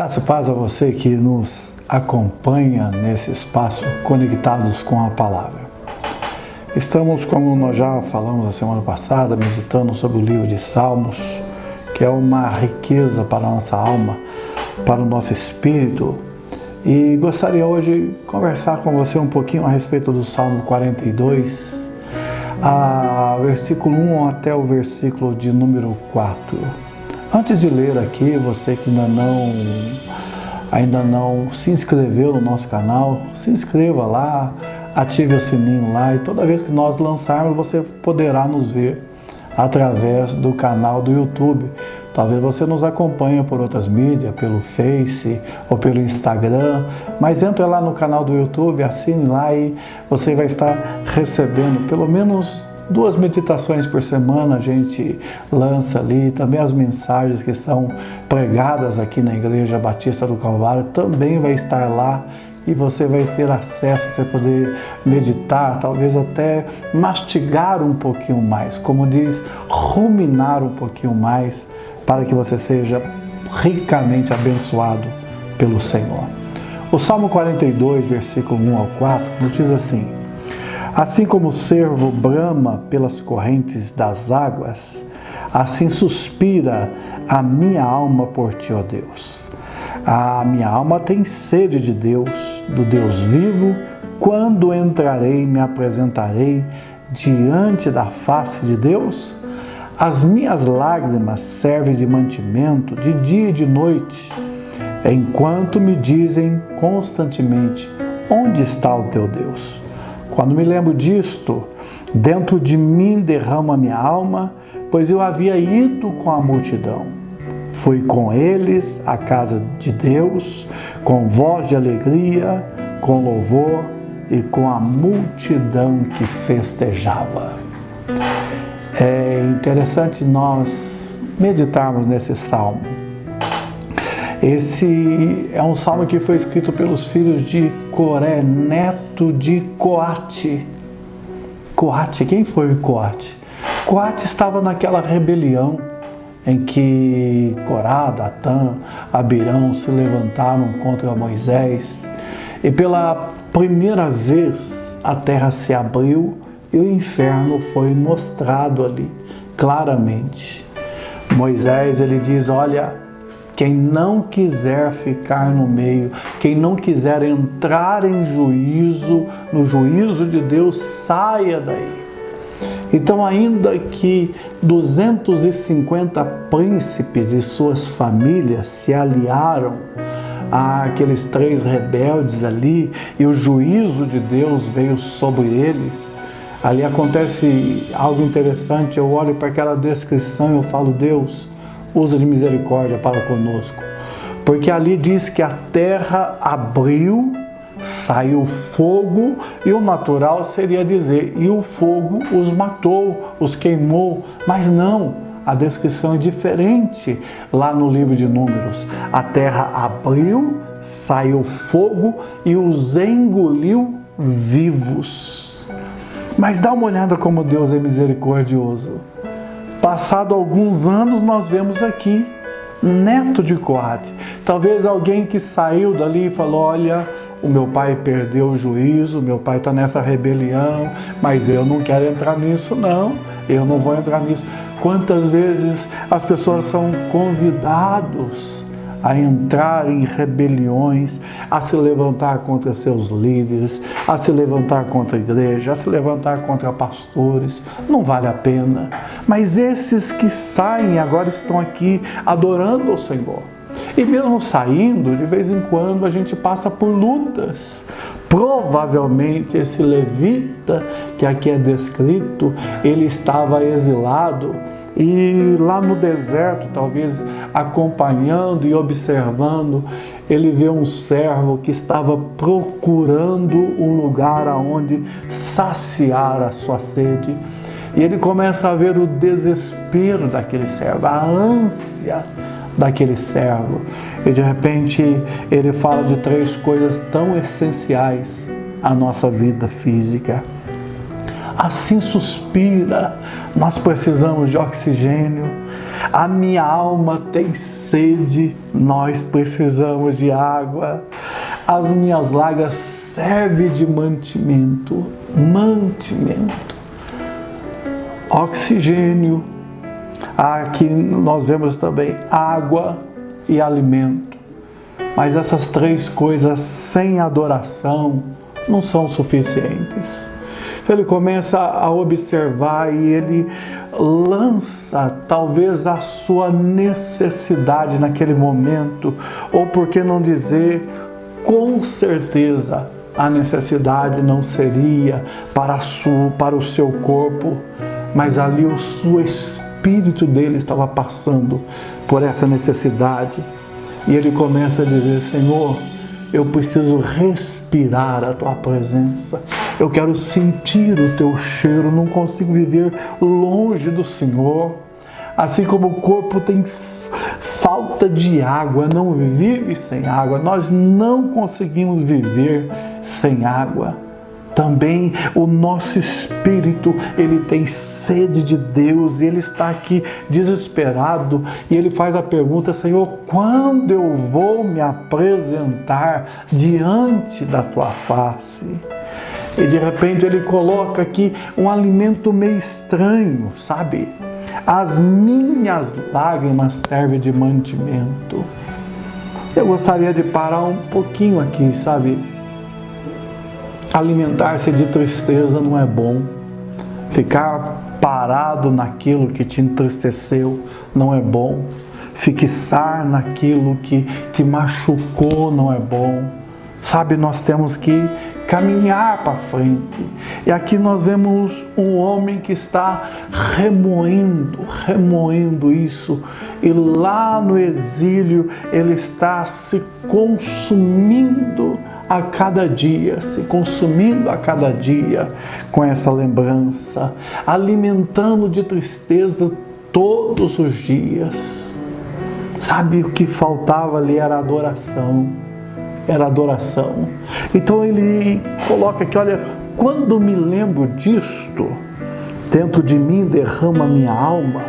Graça e paz a você que nos acompanha nesse espaço Conectados com a Palavra. Estamos, como nós já falamos na semana passada, meditando sobre o livro de Salmos, que é uma riqueza para a nossa alma, para o nosso espírito. E gostaria hoje de conversar com você um pouquinho a respeito do Salmo 42, versículo 1 até o versículo de número 4. Antes de ler aqui, você que ainda não se inscreveu no nosso canal, se inscreva lá, ative o sininho lá e toda vez que nós lançarmos você poderá nos ver através do canal do YouTube. Talvez você nos acompanhe por outras mídias, pelo Face ou pelo Instagram, mas entre lá no canal do YouTube, assine lá e você vai estar recebendo pelo menos 2 meditações por semana. A gente lança ali também as mensagens que são pregadas aqui na Igreja Batista do Calvário, também vai estar lá e você vai ter acesso, você poder meditar, talvez até mastigar um pouquinho mais, como diz, ruminar um pouquinho mais, para que você seja ricamente abençoado pelo Senhor. O Salmo 42, versículo 1 ao 4, nos diz assim: assim como o cervo brama pelas correntes das águas, assim suspira a minha alma por ti, ó Deus. A minha alma tem sede de Deus, do Deus vivo. Quando entrarei e me apresentarei diante da face de Deus? As minhas lágrimas servem de mantimento de dia e de noite, enquanto me dizem constantemente: onde está o teu Deus? Quando me lembro disto, dentro de mim derrama a minha alma, pois eu havia ido com a multidão. Fui com eles à casa de Deus, com voz de alegria, com louvor e com a multidão que festejava. É interessante nós meditarmos nesse salmo. Esse é um salmo que foi escrito pelos filhos de Coré, neto de Coate. Coate, quem foi o Coate? Coate estava naquela rebelião em que Corá, Datã, Abirão se levantaram contra Moisés. E pela primeira vez a terra se abriu e o inferno foi mostrado ali, claramente. Moisés, ele diz: olha, quem não quiser ficar no meio, quem não quiser entrar em juízo, no juízo de Deus, saia daí. Então, ainda que 250 príncipes e suas famílias se aliaram àqueles 3 rebeldes ali, e o juízo de Deus veio sobre eles, ali acontece algo interessante. Eu olho para aquela descrição e eu falo: Deus, usa de misericórdia para conosco, porque ali diz que a terra abriu, saiu fogo, e o natural seria dizer: e o fogo os matou, os queimou, mas não, a descrição é diferente lá no livro de Números. A terra abriu, saiu fogo e os engoliu vivos. Mas dá uma olhada como Deus é misericordioso. Passado alguns anos, nós vemos aqui, neto de Coate. Talvez alguém que saiu dali e falou: olha, o meu pai perdeu o juízo, meu pai está nessa rebelião, mas eu não quero entrar nisso não, eu não vou entrar nisso. Quantas vezes as pessoas são convidados a entrar em rebeliões, a se levantar contra seus líderes, a se levantar contra a igreja, a se levantar contra pastores. Não vale a pena. Mas esses que saem agora estão aqui adorando ao Senhor. E mesmo saindo, de vez em quando a gente passa por lutas. Provavelmente esse levita que aqui é descrito, ele estava exilado e lá no deserto, talvez acompanhando e observando, ele vê um servo que estava procurando um lugar aonde saciar a sua sede. E ele começa a ver o desespero daquele servo, a ânsia daquele servo. E de repente ele fala de 3 coisas tão essenciais à nossa vida física: assim suspira. Nós precisamos de oxigênio. A minha alma tem sede, nós precisamos de água. As minhas lágrimas servem de mantimento. Oxigênio. Aqui nós vemos também água e alimento. Mas essas três coisas sem adoração não são suficientes. Ele começa a observar e ele lança talvez a sua necessidade naquele momento, ou por que não dizer, com certeza a necessidade não seria para o seu corpo, mas ali o seu espírito dele estava passando por essa necessidade. E ele começa a dizer: Senhor, eu preciso respirar a Tua presença. Eu quero sentir o Teu cheiro. Não consigo viver longe do Senhor. Assim como o corpo tem falta de água, não vive sem água. Nós não conseguimos viver sem água. Também o nosso espírito, ele tem sede de Deus e ele está aqui desesperado e ele faz a pergunta: Senhor, quando eu vou me apresentar diante da Tua face? E de repente ele coloca aqui um alimento meio estranho, sabe? As minhas lágrimas servem de mantimento. Eu gostaria de parar um pouquinho aqui, sabe? Alimentar-se de tristeza não é bom. Ficar parado naquilo que te entristeceu não é bom. Fixar naquilo que te machucou não é bom. Sabe, nós temos que caminhar para frente. E aqui nós vemos um homem que está remoendo isso. E lá no exílio ele está se consumindo a cada dia, com essa lembrança, alimentando de tristeza todos os dias. Sabe, o que faltava ali era adoração. Então ele coloca aqui: olha, quando me lembro disto, dentro de mim derrama a minha alma,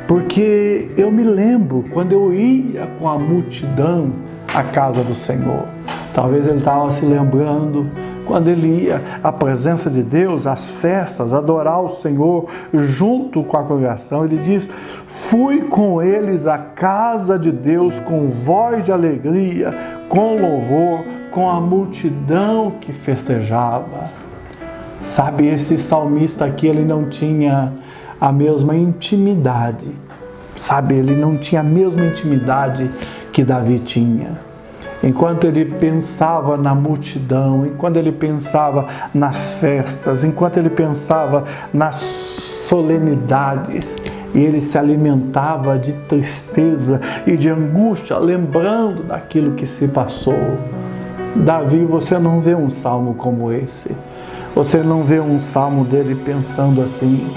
porque eu me lembro quando eu ia com a multidão à casa do Senhor. Talvez ele estava se lembrando quando ele ia à presença de Deus, às festas, adorar o Senhor junto com a congregação. Ele diz: fui com eles à casa de Deus com voz de alegria, com louvor, com a multidão que festejava. Sabe, esse salmista aqui, ele não tinha a mesma intimidade. Sabe, ele não tinha a mesma intimidade que Davi tinha. Enquanto ele pensava na multidão, enquanto ele pensava nas festas, enquanto ele pensava nas solenidades, e ele se alimentava de tristeza e de angústia, lembrando daquilo que se passou. Davi, você não vê um salmo como esse. Você não vê um salmo dele pensando assim.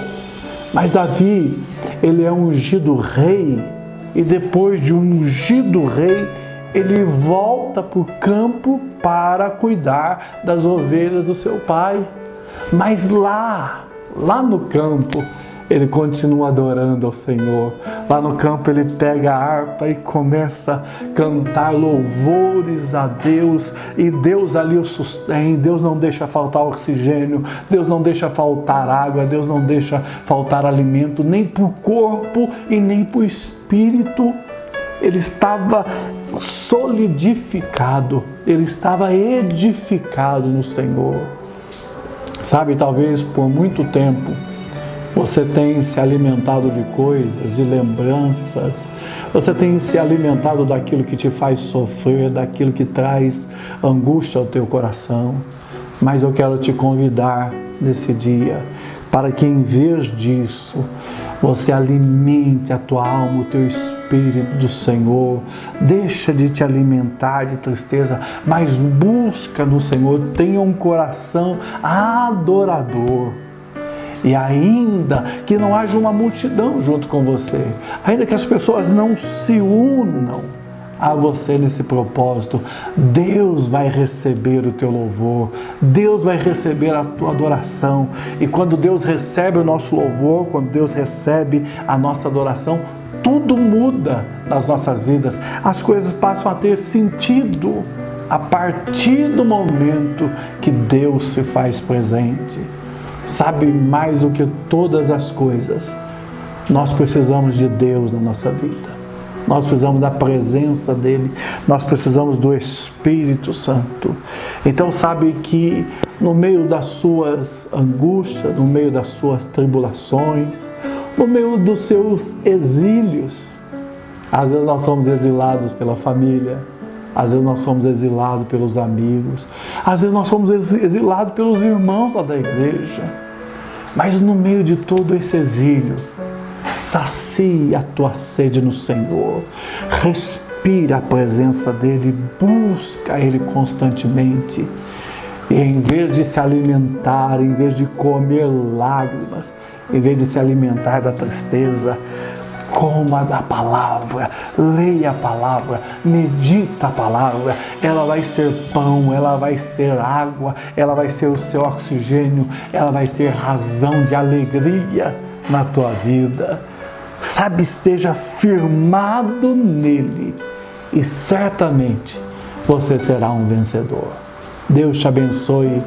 Mas Davi, ele é ungido rei, e depois de ungido rei, ele volta para o campo para cuidar das ovelhas do seu pai. Mas lá no campo, ele continua adorando ao Senhor. Lá no campo ele pega a harpa e começa a cantar louvores a Deus. E Deus ali o sustém. Deus não deixa faltar oxigênio. Deus não deixa faltar água. Deus não deixa faltar alimento. Nem para o corpo e nem para o espírito. Ele estava solidificado. Ele estava edificado no Senhor. Sabe, talvez por muito tempo você tem se alimentado de coisas, de lembranças. Você tem se alimentado daquilo que te faz sofrer, daquilo que traz angústia ao teu coração. Mas eu quero te convidar nesse dia para que, em vez disso, você alimente a tua alma, o teu espírito do Senhor. Deixa de te alimentar de tristeza, mas busca no Senhor. Tenha um coração adorador. E ainda que não haja uma multidão junto com você, ainda que as pessoas não se unam a você nesse propósito. Deus vai receber o teu louvor, Deus vai receber a tua adoração. E quando Deus recebe o nosso louvor, quando Deus recebe a nossa adoração, tudo muda nas nossas vidas. As coisas passam a ter sentido a partir do momento que Deus se faz presente. Sabe, mais do que todas as coisas, nós precisamos de Deus na nossa vida. Nós precisamos da presença dEle, nós precisamos do Espírito Santo. Então sabe que no meio das suas angústias, no meio das suas tribulações, no meio dos seus exílios, às vezes nós somos exilados pela família, às vezes nós somos exilados pelos amigos, às vezes nós somos exilados pelos irmãos lá da igreja. Mas no meio de todo esse exílio, sacia a tua sede no Senhor, respira a presença dEle, busca Ele constantemente. E em vez de se alimentar, em vez de comer lágrimas, em vez de se alimentar da tristeza, coma da palavra, leia a palavra, medita a palavra. Ela vai ser pão, ela vai ser água, ela vai ser o seu oxigênio, ela vai ser razão de alegria na tua vida. Sabe, esteja firmado nele e certamente você será um vencedor. Deus te abençoe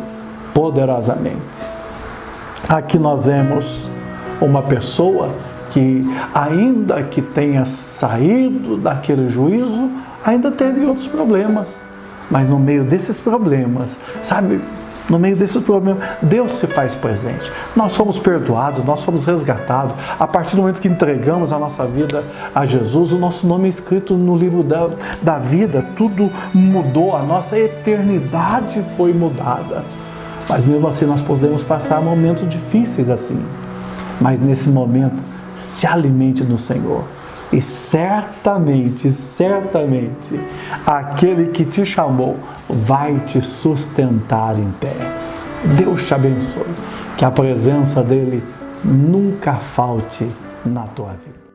poderosamente. Aqui nós vemos uma pessoa que, ainda que tenha saído daquele juízo, ainda teve outros problemas. Mas no meio desses problemas, sabe, no meio desses problemas, Deus se faz presente. Nós somos perdoados, nós somos resgatados. A partir do momento que entregamos a nossa vida a Jesus, o nosso nome é escrito no livro da vida. Tudo mudou, a nossa eternidade foi mudada. Mas mesmo assim nós podemos passar momentos difíceis assim. Mas nesse momento, se alimente no Senhor. E certamente, aquele que te chamou vai te sustentar em pé. Deus te abençoe. Que a presença dEle nunca falte na tua vida.